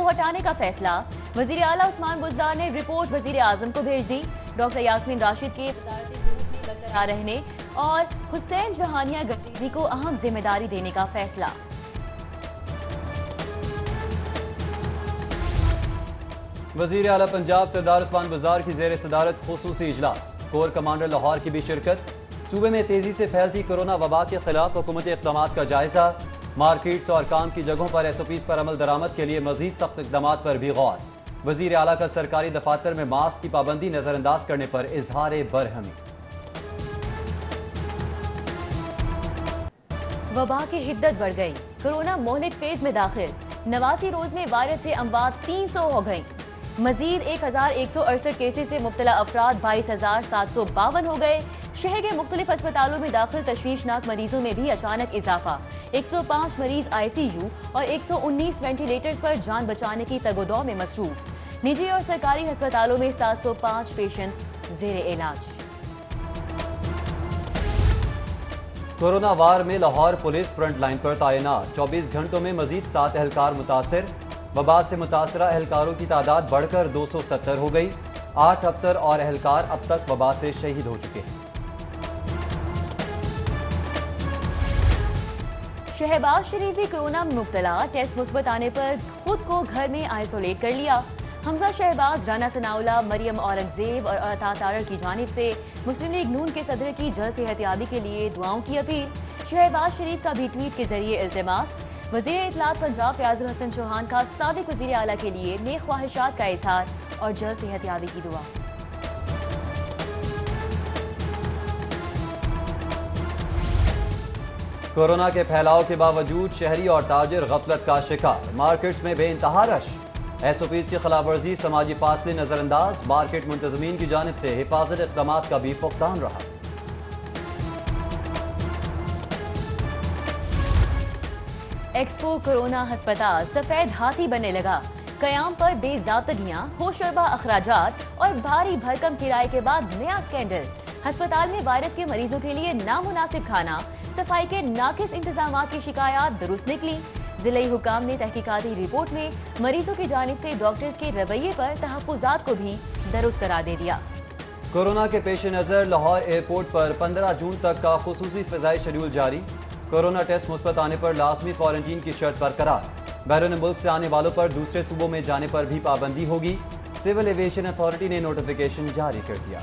को हटाने का फैसला। वजीर आला उस्मान बुज़दार ने रिपोर्ट वजीर आजम को भेज दी। डॉक्टर यास्मीन राशिद के वज़ारत ज़रूरत में बरकरार रहने और हुसैन जहानिया गद्दी को अहम जिम्मेदारी देने का फैसला। वजीर आला पंजाब सरदार उस्मान बुज़दार की ज़ेर सदारत खुसूसी इजलास। कोर कमांडर लाहौर की भी शिरकत। सूबे में तेजी से फैलती कोरोना वबा के खिलाफ हुकूमती इक़दामात का जायजा। मार्केट्स और काम की जगहों पर SOPs पर अमल दरामद के लिए मजीद सख्त इक़दामात पर भी गौर। वजीर आला का सरकारी दफातर में मास्क की पाबंदी नजरअंदाज करने पर इजहार बरहमी। वबा की हिद्दत बढ़ गई। कोरोना मोहलिक फेज में दाखिल। 89 रोज में वायरस से अमवात 300 हो गई। मजीद 1168 केसेस से मुब्तला अफराद 22,752 हो गए। शहर के मुख्तलिफ अस्पतालों में दाखिल तशवीशनाक मरीजों में भी अचानक इजाफा। 105 मरीज ICU और 119 वेंटिलेटर्स पर जान बचाने की तगोदौ में मसरूफ। निजी और सरकारी अस्पतालों में 705 पेशेंट्स जेर इलाज। कोरोना वार में लाहौर पुलिस फ्रंट लाइन पर तैनात। 24 घंटों में मजीद 7 एहलकार मुतासर। वबा से मुतासरा एहलकारों की तादाद बढ़कर 270 हो गई। 8 अफसर और एहलकार अब तक वबा से शहीद हो चुके हैं। शहबाज शरीफ भी कोरोना में मुब्तला। टेस्ट मुस्बत आने पर खुद को घर में आइसोलेट कर लिया। हमजा शहबाज, राना सनाउल्लाह, मरियम औरंगजेब और अता तारड़ की जानिब से मुस्लिम लीग नून के सदर की जल्द सेहतियाबी के लिए दुआओं की अपील। शहबाज शरीफ का भी ट्वीट के जरिए इल्तिमास। वज़ीर इत्तलात पंजाब फयाजुल हसन चौहान का साबिक वज़ीर आला के लिए नेक ख्वाहिशात का इजहार और जल्द सेहतियाबी की दुआ। कोरोना के फैलाव के बावजूद शहरी और ताजिर गफलत का शिकार। मार्केट्स में बेइंतहा रश। SOPs की खिलाफवर्जी, समाजी फासले नजरअंदाज। मार्केट मुंतजमीन की जानिब से हिफाजत इक़दामात का भी फुकदान रहा। एक्सपो कोरोना अस्पताल सफेद हाथी बनने लगा। कयाम पर बेज़ाब्तगियां, होशरबा अखराजात और भारी भरकम किराए के बाद नया स्कैंडल। अस्पताल में वायरस के मरीजों के लिए नामुनासिब खाना, सफाई के नाकिस इंतजामात की शिकायत दुरुस्त निकली। जिले हुकाम ने तहकीकाती रिपोर्ट में मरीजों की जानिब से डॉक्टर्स के रवैये पर तहफ्फुजात को भी दुरुस्त करार दे दिया। कोरोना के पेश नज़र लाहौर एयरपोर्ट पर 15 जून तक का खुसूसी फ़िज़ाई शेड्यूल जारी। कोरोना टेस्ट मुस्बत आने पर लाजमी क्वारंटीन की शर्त बरकरार। बैरून मुल्क से आने वालों पर दूसरे सूबों में जाने पर भी पाबंदी होगी। सिविल एविएशन अथॉरिटी ने नोटिफिकेशन जारी कर दिया।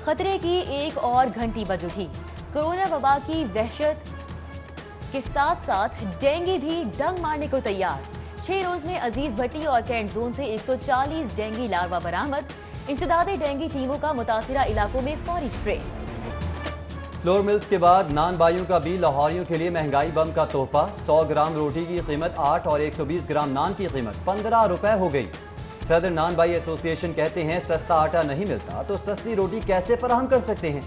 खतरे की एक और घंटी बज उठी। कोरोना वबा की वहशत के साथ साथ डेंगू भी डंग मारने को तैयार। 6 रोज में अजीज भट्टी और कैंट जोन से 140 डेंगू लार्वा बरामद। इंसदादे डेंगू टीमों का मुतासिरा इलाकों में फौरी स्प्रे। फ्लोर मिल्स के बाद नान बाइयों का भी लाहौरियों के लिए महंगाई बम का तोहफा। 100 ग्राम रोटी की कीमत 8 और 120 ग्राम नान की कीमत 15 रुपए हो गई। सदर नान बाई एसोसिएशन कहते हैं सस्ता आटा नहीं मिलता तो सस्ती रोटी कैसे फराहम कर सकते हैं।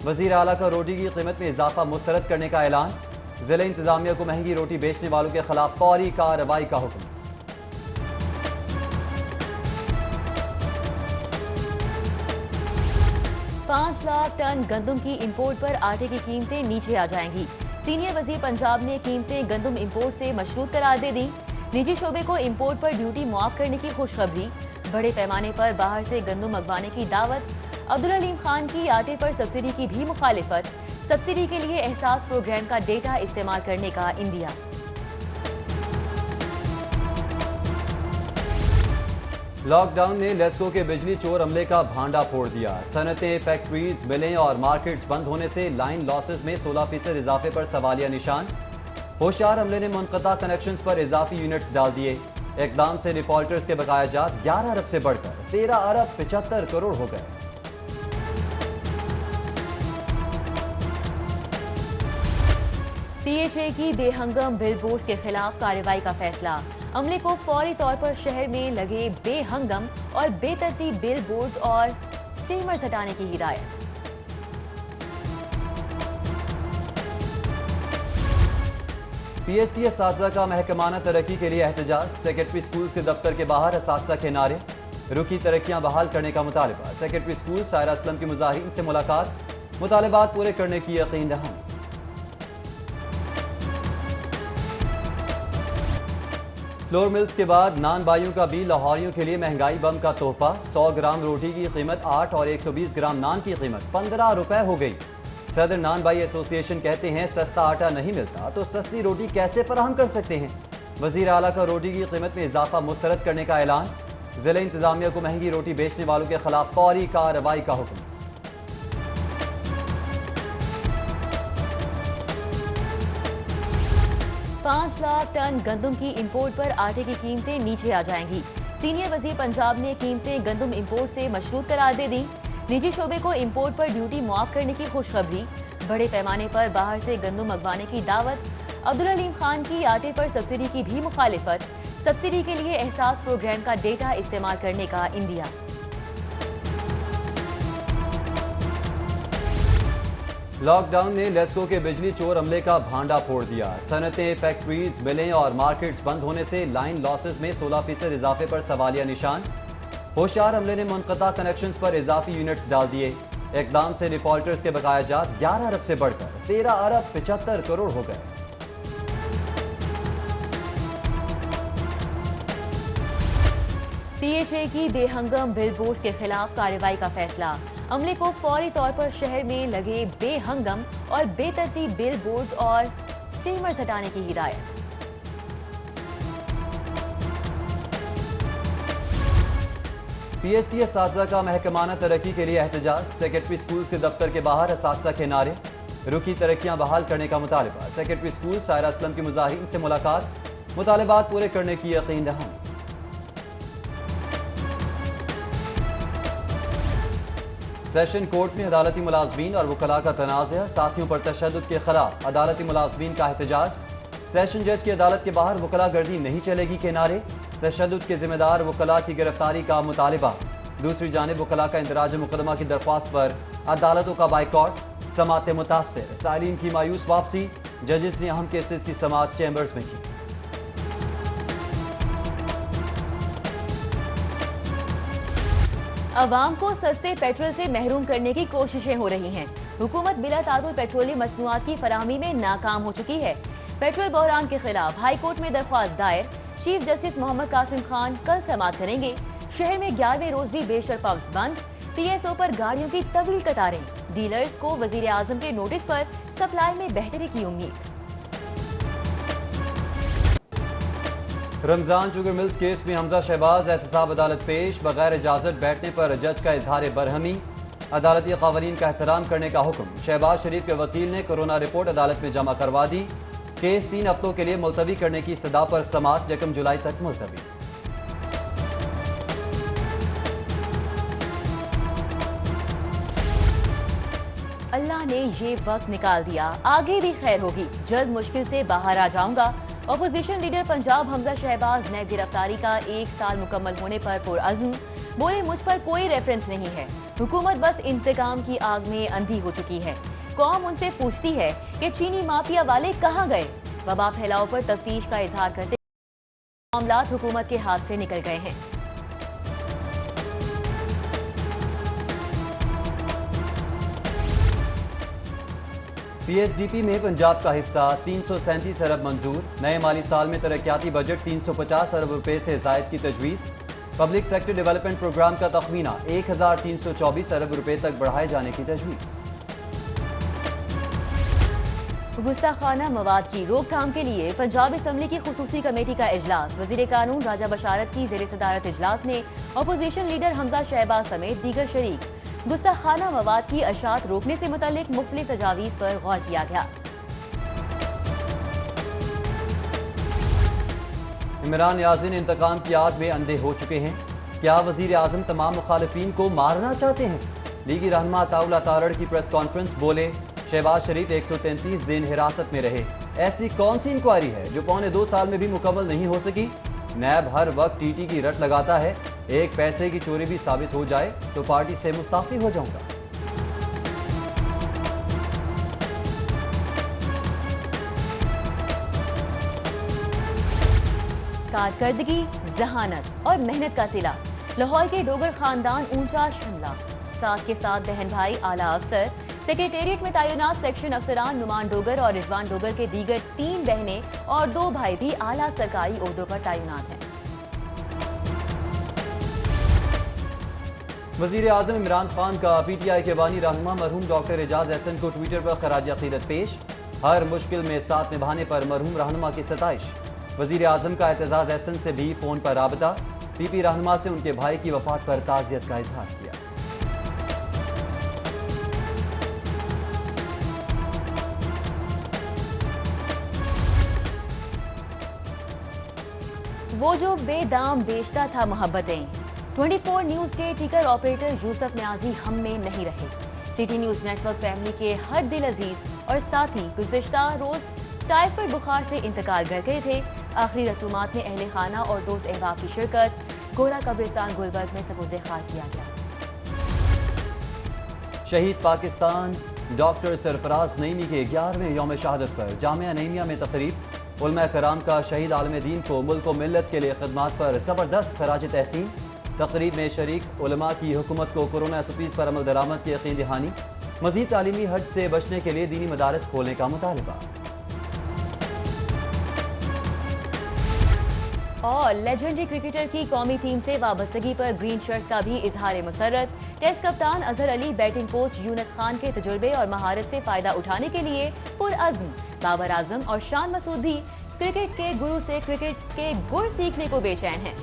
वजीर आला का रोटी की कीमत में इजाफा मुस्तरद करने का ऐलान। जिला इंतजामिया को महंगी रोटी बेचने वालों के खिलाफ फौरी कार्रवाई का हुक्म। पाँच लाख टन गंदम की इंपोर्ट पर आटे की कीमतें नीचे आ जाएंगी। सीनियर वजीर पंजाब ने कीमतें गंदम इंपोर्ट से मशरूत करार दे दी। निजी शोबे को इंपोर्ट पर ड्यूटी मुआफ करने की खुशखबरी। बड़े पैमाने पर बाहर से गंदम मंगवाने की दावत। अब्दुल हलीम खान की आटे पर सब्सिडी की भी मुखालिफत। सब्सिडी के लिए एहसास प्रोग्राम का डेटा इस्तेमाल करने का इंदिया। लॉकडाउन ने लेस्को के बिजली चोर अमले का भांडा फोड़ दिया। सनतें, फैक्ट्रीज, मिलें और मार्केट्स बंद होने से लाइन लॉसेस में 16% इजाफे पर सवालिया निशान। होशियार अमले ने मुनक़ता कनेक्शंस पर इजाफी यूनिट्स डाल दिए। इकदाम से डिफॉल्टर्स के बकाया जात 11 अरब से बढ़कर 13 अरब 75 करोड़ हो गए। PHA की बेहंगम बिलबोर्ड के खिलाफ कार्रवाई का फैसला। अमले को फौरी तौर पर शहर में लगे बेहंगम और बेतरतीब बिलबोर्ड और स्टीमर्स हटाने की हिदायत। PST असातिज़ा का महकमाना तरक्की के लिए एहतजाज। सेक्रेटरी स्कूल के दफ्तर के बाहर असातिज़ा के नारे। रुकी तरक्कियां बहाल करने का मुतालबा। सेक्रेटरी स्कूल सायरा असलम की मुजाहिरीन से मुलाकात। मुतालबात पूरे करने की यकीन दहानी। فلور ملز کے بعد نان بھائیوں کا بھی لاہوریوں کے لیے مہنگائی بم کا تحفہ 100 گرام روٹی کی قیمت 8 اور 120 گرام نان کی قیمت 15 روپے ہو گئی۔ صدر نان بھائی ایسوسی ایشن کہتے ہیں سستا آٹا نہیں ملتا تو سستی روٹی کیسے فراہم کر سکتے ہیں۔ وزیر اعلیٰ کا روٹی کی قیمت میں اضافہ مسترد کرنے کا اعلان، ضلع انتظامیہ کو مہنگی روٹی بیچنے والوں کے خلاف فوری کارروائی کا حکم۔ پانچ لاکھ ٹن گندم کی امپورٹ پر آٹے کی قیمتیں نیچے آ جائیں گی۔ سینئر وزیر پنجاب نے قیمتیں گندم امپورٹ سے مشروط قرار دے دی۔ نجی شعبے کو امپورٹ پر ڈیوٹی معاف کرنے کی خوشخبری، بڑے پیمانے پر باہر سے گندم منگوانے کی دعوت۔ عبدالعلیم خان کی آٹے پر سبسڈی کی بھی مخالفت، سبسڈی کے لیے احساس پروگرام کا ڈیٹا استعمال کرنے کا اندیا۔ لاک ڈاؤن نے لیسکو کے بجلی چور عملے کا بھانڈا پھوڑ دیا۔ صنعتیں، فیکٹریز، ملیں اور مارکیٹس بند ہونے سے لائن لاسز میں 16% اضافے پر سوالیہ نشان۔ ہوشیار عملے نے منقطع کنیکشنز پر اضافی یونٹس ڈال دیے۔ اقدام سے ڈیفالٹرز کے بقایا جات 11 ارب سے بڑھ کر 13 ارب 75 کروڑ ہو گئے۔ پی ایچ اے کی بے ہنگم بل بورڈز کے خلاف کارروائی کا فیصلہ، عملے کو فوری طور پر شہر میں لگے بے ہنگم اور بے ترتیب بل بورڈز اور سٹیمرز ہٹانے کی ہدایت۔ پی ایس ٹی اساتذہ کا محکمانہ ترقی کے لیے احتجاج، سیکرٹری اسکول کے دفتر کے باہر اساتذہ کے نعرے، رکی ترقیاں بحال کرنے کا مطالبہ۔ سیکرٹری اسکول سائرہ اسلم کی مظاہرین سے ملاقات، مطالبات پورے کرنے کی یقین دہانی۔ سیشن کورٹ میں عدالتی ملازمین اور وکلاء کا تنازعہ، ساتھیوں پر تشدد کے خلاف عدالتی ملازمین کا احتجاج۔ سیشن جج کی عدالت کے باہر وکلاء گردی نہیں چلے گی کے نعرے، تشدد کے ذمہ دار وکلاء کی گرفتاری کا مطالبہ۔ دوسری جانب وکلاء کا اندراج مقدمہ کی درخواست پر عدالتوں کا بائیکاٹ، سماعتیں متاثر، سائلین کی مایوس واپسی، ججز نے اہم کیسز کی سماعت چیمبرز میں کی۔ عوام کو سستے پیٹرول سے محروم کرنے کی کوششیں ہو رہی ہیں۔ حکومت بلا تعارف پیٹرولیم مصنوعات کی فراہمی میں ناکام ہو چکی ہے۔ پیٹرول بحران کے خلاف ہائی کورٹ میں درخواست دائر، چیف جسٹس محمد قاسم خان کل سماعت کریں گے۔ شہر میں 11ویں روز بھی بیشتر پمپس بند، پی ایس او پر گاڑیوں کی طویل قطاریں، ڈیلرز کو وزیر اعظم کے نوٹس پر سپلائی میں بہتری کی امید۔ رمضان شوگر ملز کیس میں حمزہ شہباز احتساب عدالت پیش، بغیر اجازت بیٹھنے پر جج کا اظہار برہمی، عدالتی قوانین کا احترام کرنے کا حکم۔ شہباز شریف کے وکیل نے کورونا رپورٹ عدالت میں جمع کروا دی، کیس 3 ہفتوں کے لیے ملتوی کرنے کی استدعا پر سماعت 1 جولائی تک ملتوی۔ اللہ نے یہ وقت نکال دیا، آگے بھی خیر ہوگی، جلد مشکل سے باہر آ جاؤں گا۔ اپوزیشن لیڈر پنجاب حمزہ شہباز نیب گرفتاری کا 1 سال مکمل ہونے پر پرعزم، بولے مجھ پر کوئی ریفرنس نہیں ہے، حکومت بس انتقام کی آگ میں اندھی ہو چکی ہے، قوم ان سے پوچھتی ہے کہ چینی مافیا والے کہاں گئے۔ وبا پھیلاؤ پر تفتیش کا اظہار کرتے معاملات حکومت کے ہاتھ سے نکل گئے ہیں۔ پی ایس ڈی پی میں پنجاب کا حصہ 337 ارب منظور، نئے مالی سال میں ترقیاتی بجٹ 350 ارب روپے سے زائد کی تجویز، پبلک سیکٹر ڈیولپمنٹ پروگرام کا تخمینہ 1324 ارب روپے تک بڑھائے جانے کی تجویز۔ گستاخانہ مواد کی روک تھام کے لیے پنجاب اسمبلی کی خصوصی کمیٹی کا اجلاس، وزیر قانون راجہ بشارت کی زیر صدارت اجلاس میں اپوزیشن لیڈر حمزہ شہباز سمیت دیگر شریک، گستاخانہ مواد کی اشاعت روکنے سے متعلق مختلف تجاویز پر غور کیا گیا۔ عمران نیازی انتقام کی آگ میں اندھے ہو چکے ہیں، کیا وزیر اعظم تمام مخالفین کو مارنا چاہتے ہیں؟ لیگی رہنما عطاءاللہ تارڑ کی پریس کانفرنس، بولے شہباز شریف 133 دن حراست میں رہے، ایسی کون سی انکوائری ہے جو 2.25 سال میں بھی مکمل نہیں ہو سکی؟ نیب ہر وقت ٹی ٹی کی رٹ لگاتا ہے، ایک پیسے کی چوری بھی ثابت ہو جائے تو پارٹی سے مستعفی ہو جاؤں گا۔ کارکردگی، ذہانت اور محنت کا صلہ، لاہور کے ڈوگر خاندان اونچا شملہ، ساتھ کے ساتھ بہن بھائی اعلیٰ افسر، सेक्रेटेरिएट में तैनात सेक्शन अफसरान नुमान डोगर और रिजवान डोगर के दीगर 3 बहनें और 2 भाई भी आला सरकारी ओहदों पर तैनात हैं। वज़ीर आज़म इमरान खान का PTI के बानी रहनुमा मरहूम डॉक्टर एजाज एहसन को ट्विटर पर खराज अक़ीदत पेश। हर मुश्किल में साथ निभाने पर मरहूम रहनुमा की सताइश। वज़ीर आज़म का एजाज एहसन से भी फ़ोन पर राबता। PP रहनुमा से उनके भाई की वफ़ात पर ताज़ियत का इजहार किया। वो जो बेदाम बेचता था मोहब्बतें। 24 न्यूज़ के टिकर ऑपरेटर यूसुफ न्याजी हम में नहीं रहे। सिटी न्यूज़ नेटवर्क फैमिली के हर दिल अजीज और साथी गुज़िश्ता रोज टाइफाइड बुखार से इंतकाल कर गए थे। आखिरी रसूमात में अहले खाना और दोस्त अहबाब की शिरकत। गोरा कब्रिस्तान गुलबर्ग में सबूत खाक किया गया। शहीद पाकिस्तान डॉक्टर सरफराज नईमी के 11वें यौम शहादत पर जामिया नईमिया में तकरीब। उलमा कराम का शहीद आलम दीन को मुल्क व मिल्लत के लिए खिदमात पर ज़बरदस्त खराज तहसीन। तकरीब में शरीक उलमा की हुकूमत को कोरोना एसओपीज़ पर अमल दरामद की यकीन दहानी। मज़ीद तालीमी हज से बचने के लिए दीनी मदारस खोलने का मुतालबा। और लेजेंडरी क्रिकेटर की कौमी टीम से वाबस्तगी पर ग्रीन शर्ट्स का भी इजहार मसरत। टेस्ट कप्तान अजहर अली, बैटिंग कोच यूनुस खान के तजुर्बे और महारत से फायदा उठाने के लिए पुरअज़्म। बाबर आजम और शान मसूद भी क्रिकेट के गुरु से क्रिकेट के गुर सीखने को बेचैन हैं।